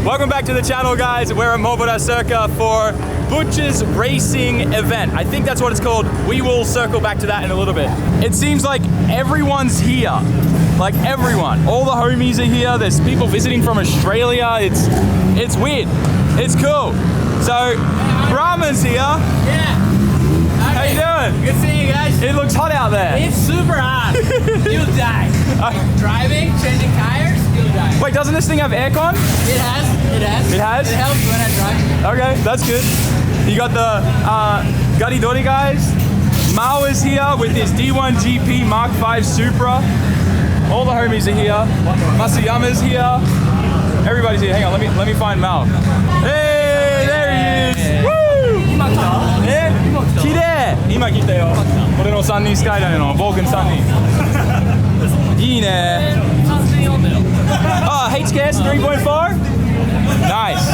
Welcome back to the channel, guys. We're at Mobara Circuit for Butcher's Racing event. I think that's what it's called. We will circle back to that in a little bit. It seems like everyone's here. Like everyone. All the homies are here. There's people visiting from Australia. It's weird. It's cool. So, Brahma's here. Yeah. How you doing? Good seeing you guys. It looks hot out there. It's super hot. You'll die. Driving, changing tires, you'll die. Wait, doesn't this thing have aircon? It has. It has. It has? It helps when I drive. Okay, that's good. You got the Garidori guys. Mao is here with his D1 GP Mark V Supra. All the homies are here. Masayama's here. Everybody's here. Hang on, let me find Mao. Hey, there he is. Woo! 綺麗。今来たよ。俺の3人スカイラインのBogan 3人。いいね。HKS 3.4? Nice.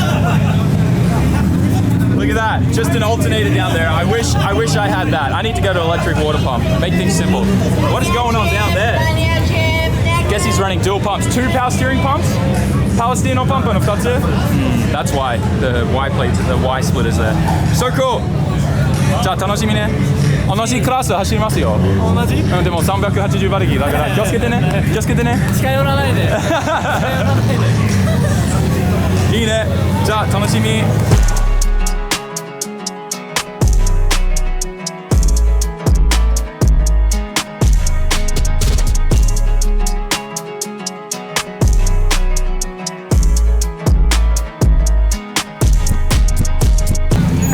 Look at that. Just an alternator down there. I wish I had that. I need to go to electric water pump. Make things simple. What is going on down there? Guess he's running dual pumps. 2 power steering pumps? Power steering no pump and 2つ? That's why the Y plates, the Y split is there. So cool. じゃあ楽しみね。同じクラス走りますよ。同じ？でも380馬力だから気をつけてね。気をつけてね。近寄らないで。近寄らないで。いいね。じゃあ楽しみ。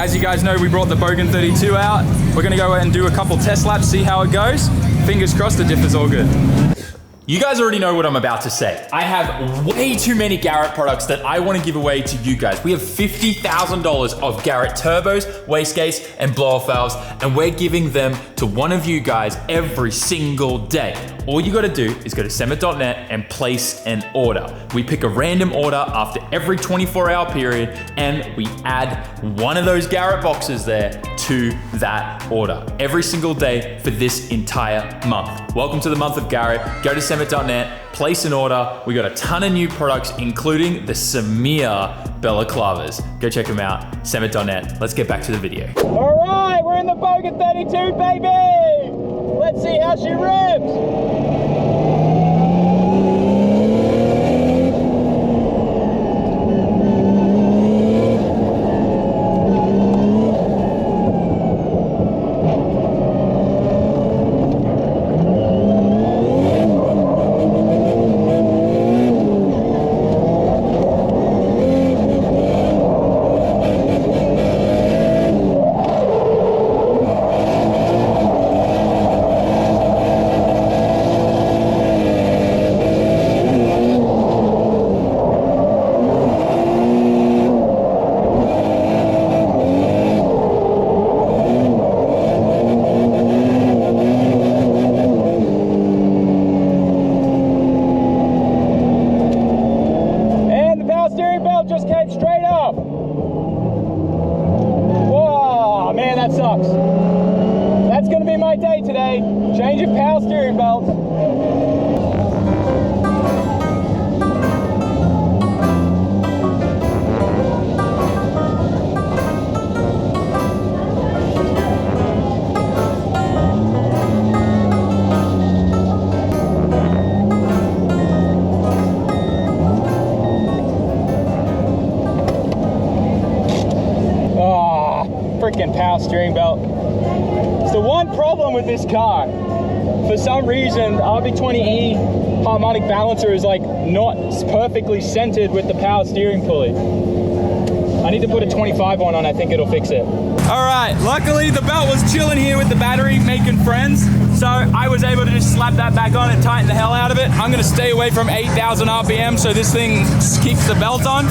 As you guys know, we brought the Bogan 32 out. We're gonna go and do a couple test laps, see how it goes. Fingers crossed the diff is all good. You guys already know what I'm about to say. I have way too many Garrett products that I want to give away to you guys. We have $50,000 of Garrett turbos, wastegates, and blow-off valves, and we're giving them to one of you guys every single day. All you gotta do is go to SAMMIT.net and place an order. We pick a random order after every 24-hour period, and we add one of those Garrett boxes there to that order every single day for this entire month. Welcome to the month of Garrett. Go to SAMMIT.net, place an order. We got a ton of new products, including the SAMMIT balaclavas. Go check them out, SAMMIT.net. Let's get back to the video. All right, we're in the Bogan 32, baby. Let's see how she rips. Just came straight up. Whoa, man, that sucks. That's gonna be my day today. Change of power steering belt. Freaking power steering belt. It's the one problem with this car. For some reason, the RB20E harmonic balancer is like not perfectly centered with the power steering pulley. I need to put a 25 on, I think it'll fix it. All right, luckily the belt was chilling here with the battery, making friends. So I was able to just slap that back on and tighten the hell out of it. I'm gonna stay away from 8,000 RPM so this thing keeps the belt on.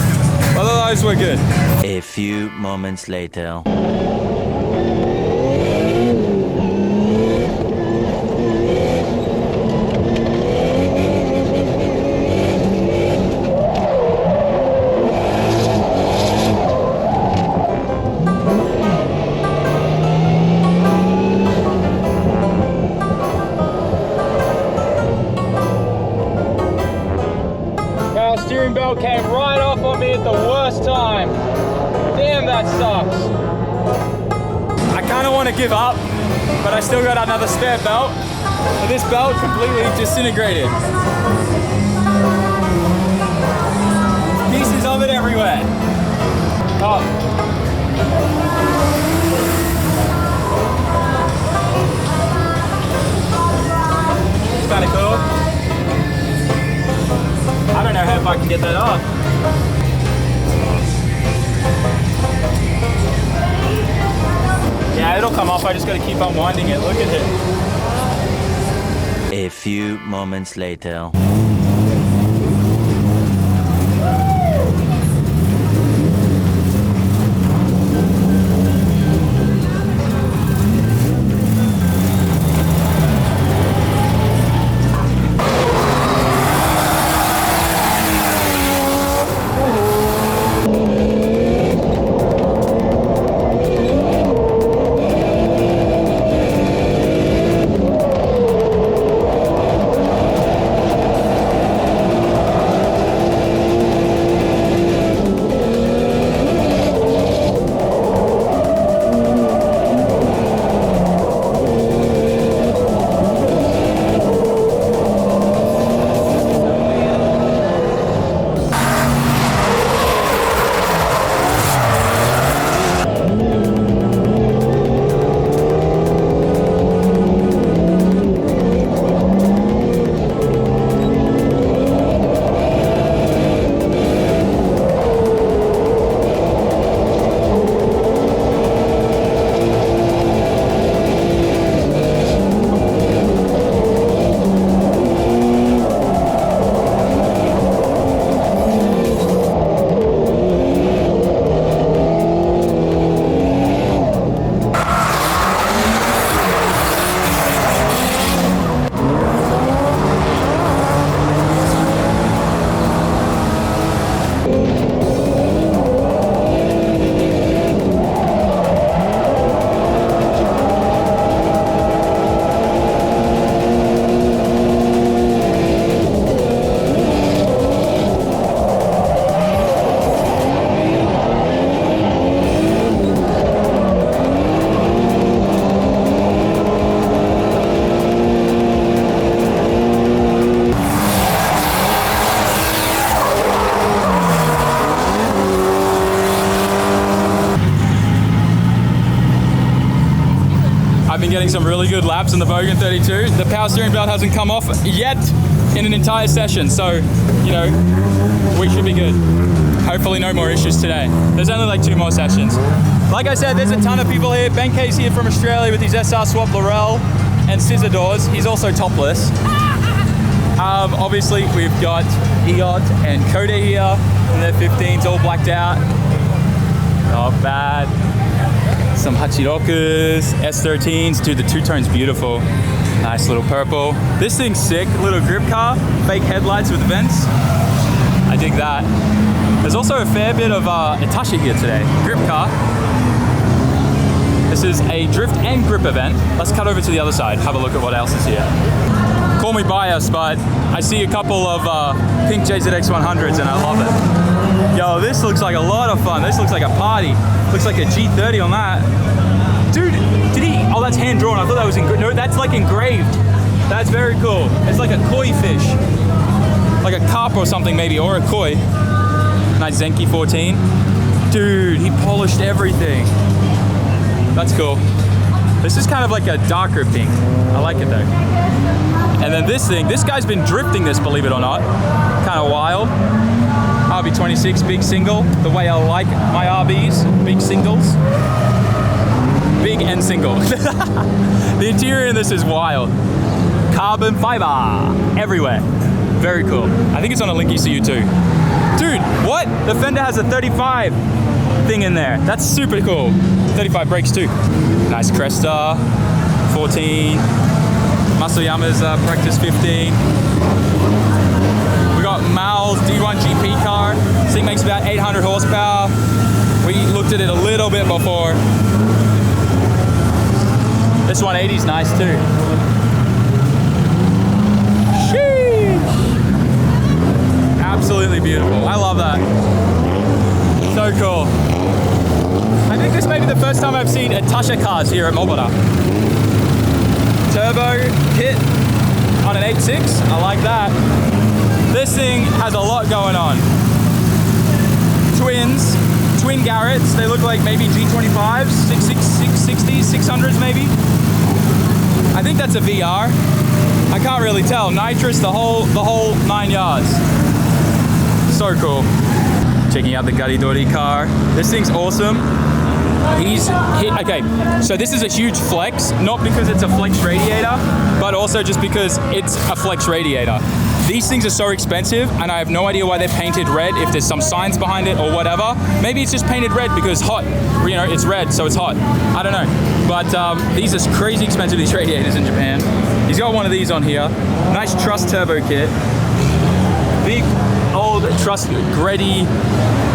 Otherwise, we're good. A few moments later. Steering belt came right off on me at the that sucks. I kind of want to give up, but I still got another spare belt. And this belt completely disintegrated. Pieces of it everywhere. Oh. It's kind of cool. I don't know how if I can get that off. Yeah, it'll come off. I just got to keep unwinding it. Look at it. A few moments later. I've been getting some really good laps in the Bogan 32. The power steering belt hasn't come off yet in an entire session, so, you know, we should be good. Hopefully no more issues today. There's only like 2 more sessions. Like I said, there's a ton of people here. Ben K's here from Australia with his SR Swap Laurel and scissor doors. He's also topless. Obviously, we've got Eot and Coda here, and their 15s all blacked out. Not bad. Some Hachirokus, S13s. Dude, the two-tone's beautiful. Nice little purple. This thing's sick. Little grip car. Fake headlights with vents. I dig that. There's also a fair bit of Itachi here today. Grip car. This is a drift and grip event. Let's cut over to the other side. Have a look at what else is here. Call me biased, but I see a couple of pink JZX 100s and I love it. Yo, this looks like a lot of fun. This looks like a party. Looks like a G30 on that. Dude, did he? Oh, that's hand drawn. I thought that was engraved. No, that's like engraved. That's very cool. It's like a koi fish. Like a carp or something maybe, or a koi. Nice Zenki 14. Dude, he polished everything. That's cool. This is kind of like a darker pink. I like it though. And then this thing, this guy's been drifting this, believe it or not. Kind of wild. RB26 big single, the way I like my RBs, big singles. Big and single. The interior in this is wild. Carbon fiber everywhere. Very cool. I think it's on a Link ECU too. Dude, what? The fender has a 35 thing in there. That's super cool. 35 brakes too. Nice Cresta, 14. Masuyama's Practice 15. We got Mal's D1 GP car. This thing makes about 800 horsepower. We looked at it a little bit before. This 180's nice too. Sheesh. Absolutely beautiful. I love that. So cool. this may be the first time I've seen Etasha cars here at Mobara. Turbo kit on an 8.6, I like that. This thing has a lot going on. Twin Garretts, they look like maybe G25s, 660s, 600s maybe. I think that's a VR. I can't really tell. Nitrous, the whole 9 yards. So cool. Checking out the Garidori car. This thing's awesome. Okay, so this is a huge flex, not because it's a flex radiator, but also just because it's a flex radiator. These things are so expensive, and I have no idea why they're painted red, if there's some science behind it or whatever. Maybe it's just painted red because hot. You know, it's red, so it's hot. I don't know. But these are crazy expensive, these radiators in Japan. He's got one of these on here. Nice truss turbo kit. Big old truss Greddy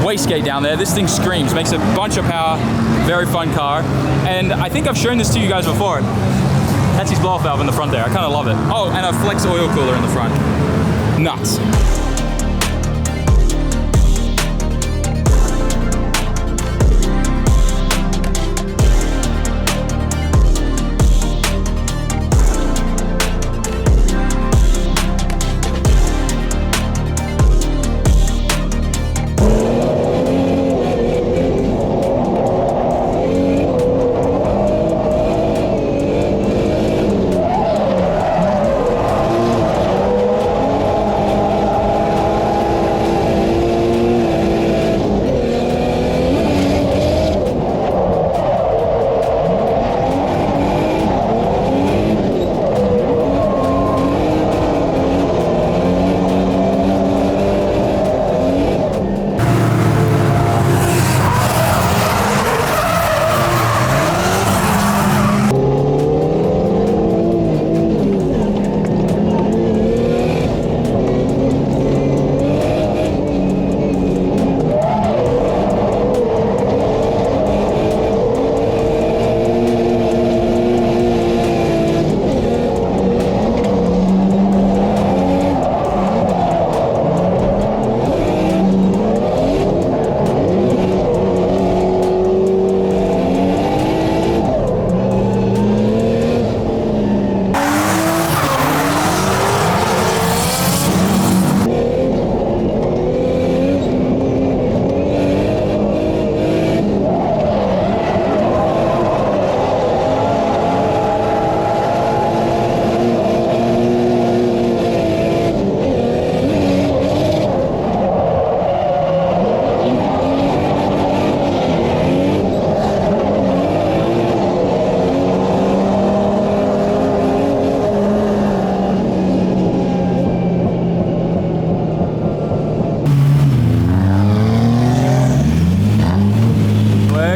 wastegate down there. This thing screams, makes a bunch of power. Very fun car. And I think I've shown this to you guys before. That's his blow-off valve in the front there. I kind of love it. Oh, and a flex oil cooler in the front. Nuts.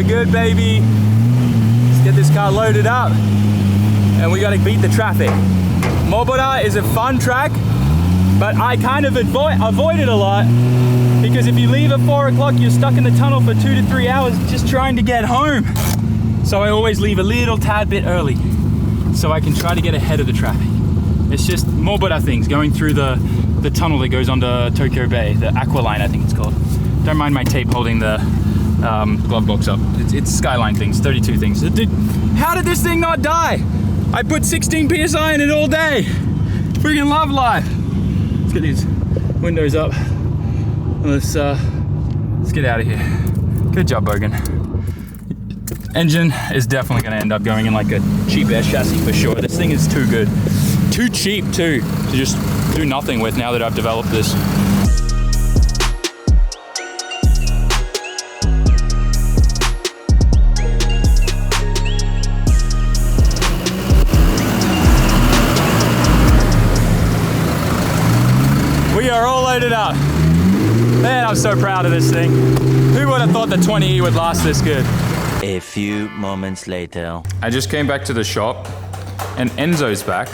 Good, baby. Let's get this car loaded up and we gotta beat the traffic. Mobara is a fun track, but I kind of avoid it a lot because if you leave at 4 o'clock, you're stuck in the tunnel for 2 to 3 hours just trying to get home. So I always leave a little tad bit early so I can try to get ahead of the traffic. It's just Mobara things going through the tunnel that goes onto Tokyo Bay, the Aqualine I think it's called. Don't mind my tape holding the glove box up. It's Skyline things, 32 things. How did this thing not die? I put 16 PSI in it all day. Freaking love life. Let's get these windows up. Let's get out of here. Good job, Bogan. Engine is definitely gonna end up going in like a cheap air chassis for sure. This thing is too good. Too cheap too, to just do nothing with now that I've developed this. We are all loaded up. Man, I'm so proud of this thing. Who would have thought the 20E would last this good? A few moments later. I just came back to the shop and Enzo's back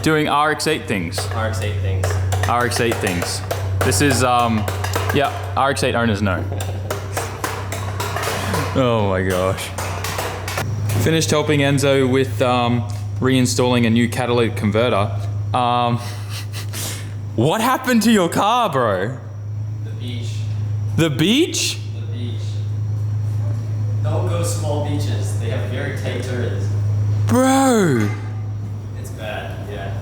doing RX-8 things. RX-8 things. RX-8 things. This is, yeah, RX-8 owners know. Oh my gosh. Finished helping Enzo with reinstalling a new catalytic converter. What happened to your car, bro? The beach. The beach? The beach. Don't go small beaches. They have very tight turns. Bro! It's bad, yeah.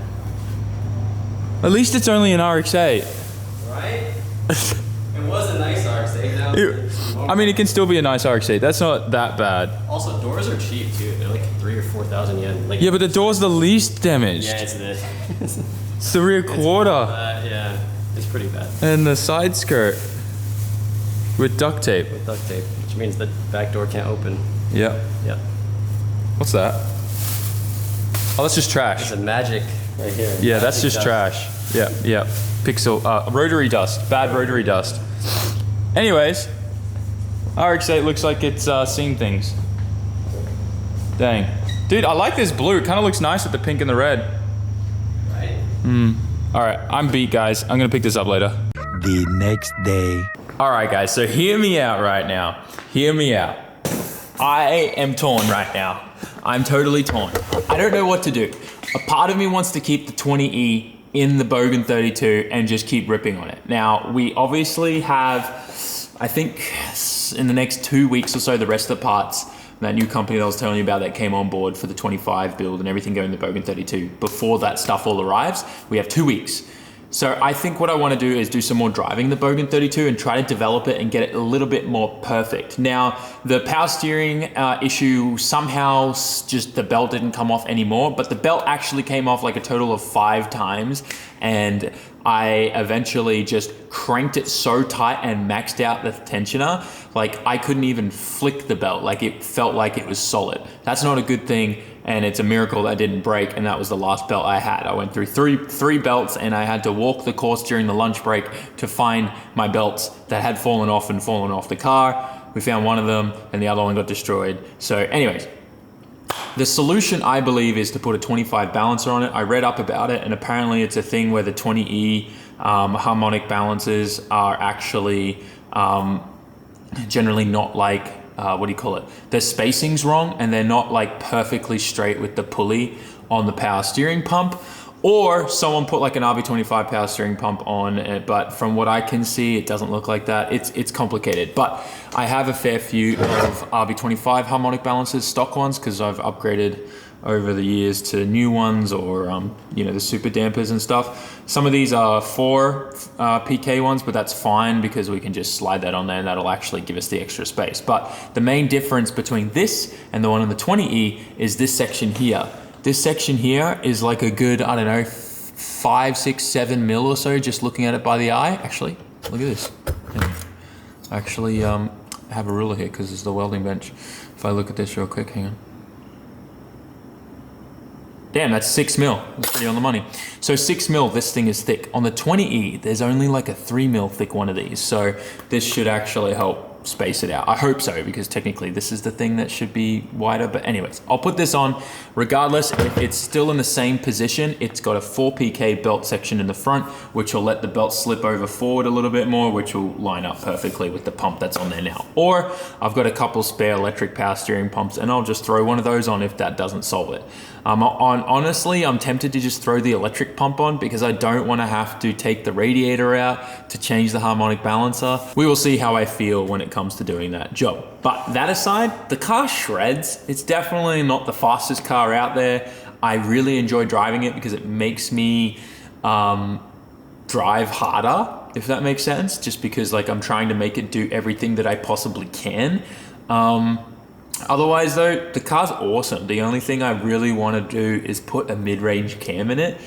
At least it's only an RX-8. Right? It was a nice RX-8. Now I mean, it can still be a nice RX-8. That's not that bad. Also, doors are cheap too. They're like 3,000 or 4,000 yen. Like, Yeah, but the door's the least damaged. yeah, it's this. It's the rear quarter. Yeah, it's pretty bad. And the side skirt. With duct tape. With duct tape, which means the back door can't open. Yep. Yep. What's that? Oh, that's just trash. It's a magic right here. Yeah, that's Magic just dust. trash. Yeah, yeah. Pixel, rotary dust. Bad rotary dust. Anyways, RX-8 looks like it's seen things. Dang. Dude, I like this blue. It kind of looks nice with the pink and the red. Right? All right, I'm beat, guys. I'm gonna pick this up later. The next day. All right, guys, so hear me out right now. Hear me out. I am torn right now. I'm totally torn. I don't know what to do. A part of me wants to keep the 20E in the Bogan 32 and just keep ripping on it. Now, we obviously have, I think in the next 2 weeks or so, the rest of the parts, that new company that I was telling you about that came on board for the 25 build and everything going to the Bogan 32. Before that stuff all arrives, we have 2 weeks. So I think what I want to do is do some more driving the Bogan 32 and try to develop it and get it a little bit more perfect. Now, the power steering issue, somehow just the belt didn't come off anymore, but the belt actually came off like a total of 5 times, and I eventually just cranked it so tight and maxed out the tensioner, like I couldn't even flick the belt, like it felt like it was solid. That's not a good thing, and it's a miracle that didn't break, and that was the last belt I had. I went through three belts, and I had to walk the course during the lunch break to find my belts that had fallen off the car. We found one of them, and the other one got destroyed. So anyways, the solution, I believe, is to put a 25 balancer on it. I read up about it, and apparently it's a thing where the 20E harmonic balancers are actually generally not like, what do you call it? Their spacing's wrong, and they're not like perfectly straight with the pulley on the power steering pump. Or someone put like an RB25 power steering pump on it, but from what I can see, it doesn't look like that. It's complicated, but I have a fair few of RB25 harmonic balancers, stock ones, because I've upgraded over the years to new ones, or you know, the super dampers and stuff. Some of these are 4 PK ones, but that's fine because we can just slide that on there and that'll actually give us the extra space. But the main difference between this and the one on the 20E is this section here. This section here is like a good, I don't know, 5, 6, 7 mil or so, just looking at it by the eye. Actually, look at this. I actually have a ruler here because it's the welding bench. If I look at this real quick, hang on. Damn, that's 6 mil. That's pretty on the money. So 6 mil, this thing is thick. On the 20E, there's only like a 3 mil thick one of these. So this should actually help space it out. I hope so, because technically this is the thing that should be wider. But anyways, I'll put this on. Regardless, if it's still in the same position, it's got a 4 PK belt section in the front, which will let the belt slip over forward a little bit more, which will line up perfectly with the pump that's on there now. Or I've got a couple spare electric power steering pumps, and I'll just throw one of those on if that doesn't solve it. Honestly, I'm tempted to just throw the electric pump on because I don't want to have to take the radiator out to change the harmonic balancer. We will see how I feel when it comes to doing that job. But that aside, the car shreds. It's definitely not the fastest car out there. I really enjoy driving it because it makes me drive harder, if that makes sense, just because like I'm trying to make it do everything that I possibly can. Otherwise though, the car's awesome. The only thing I really want to do is put a mid-range cam in it.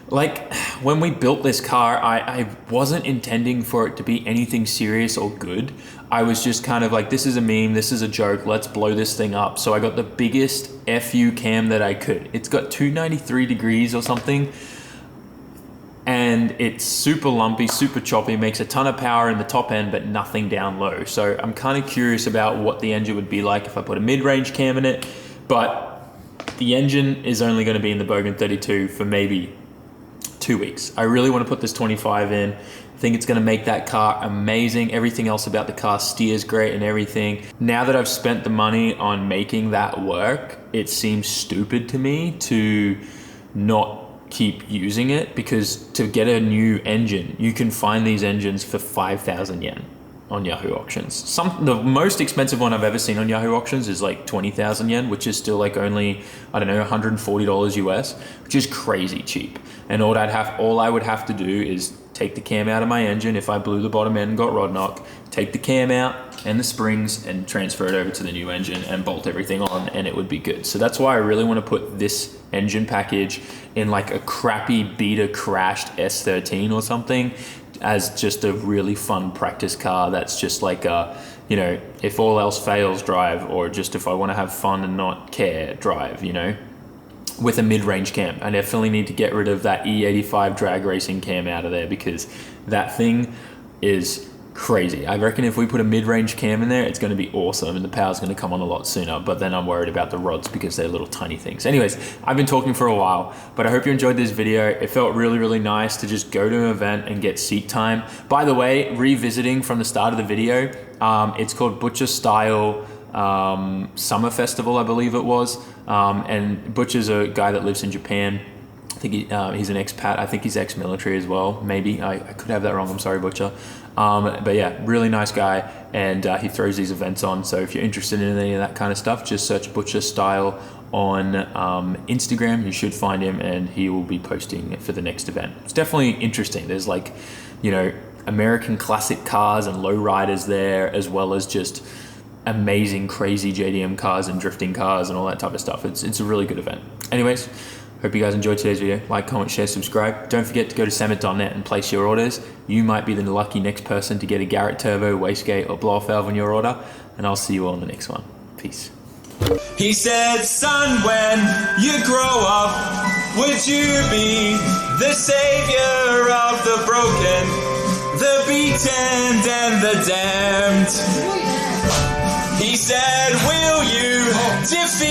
Like when we built this car, I wasn't intending for it to be anything serious or good. I was just kind of like, this is a meme, this is a joke, let's blow this thing up. So I got the biggest FU cam that I could. It's got 293 degrees or something. And it's super lumpy, super choppy, makes a ton of power in the top end, but nothing down low. So I'm kind of curious about what the engine would be like if I put a mid-range cam in it, but the engine is only going to be in the Bogan 32 for maybe 2 weeks. I really want to put this 25 in. I think it's going to make that car amazing. Everything else about the car steers great and everything. Now that I've spent the money on making that work, it seems stupid to me to not keep using it, because to get a new engine, you can find these engines for 5,000 yen. on Yahoo Auctions. The most expensive one I've ever seen on Yahoo Auctions is like 20,000 yen, which is still like only, I don't know, $140 US, which is crazy cheap. And all I would have to do is take the cam out of my engine if I blew the bottom end and got rod knock, take the cam out and the springs and transfer it over to the new engine and bolt everything on, and it would be good. So that's why I really want to put this engine package in like a crappy beta crashed S13 or something, as just a really fun practice car that's just like a, you know, if all else fails drive, or just if I want to have fun and not care drive, you know, with a mid-range cam. I definitely need to get rid of that E85 drag racing cam out of there, because that thing is crazy. I reckon if we put a mid-range cam in there, it's going to be awesome and the power's going to come on a lot sooner, but then I'm worried about the rods because they're little tiny things. Anyways, I've been talking for a while, but I hope you enjoyed this video. It felt really, really nice to just go to an event and get seat time. By the way, revisiting from the start of the video, it's called Butcher Style Summer Festival, I believe it was. And Butcher's a guy that lives in Japan. I think he's an expat. I think he's ex-military as well. Maybe I could have that wrong. I'm sorry, Butcher. But yeah, really nice guy, and he throws these events on. So if you're interested in any of that kind of stuff, just search Butcher Style on Instagram. You should find him, and he will be posting for the next event. It's definitely interesting. There's like, you know, American classic cars and lowriders there, as well as just amazing, crazy JDM cars and drifting cars and all that type of stuff. It's a really good event. Anyways, hope you guys enjoyed today's video. Like, comment, share, subscribe. Don't forget to go to SAMMIT.net and place your orders. You might be the lucky next person to get a Garrett turbo, wastegate, or blow-off valve on your order. And I'll see you all in the next one. Peace. He said, son, when you grow up, would you be the savior of the broken, the beaten, and the damned? He said, will you defeat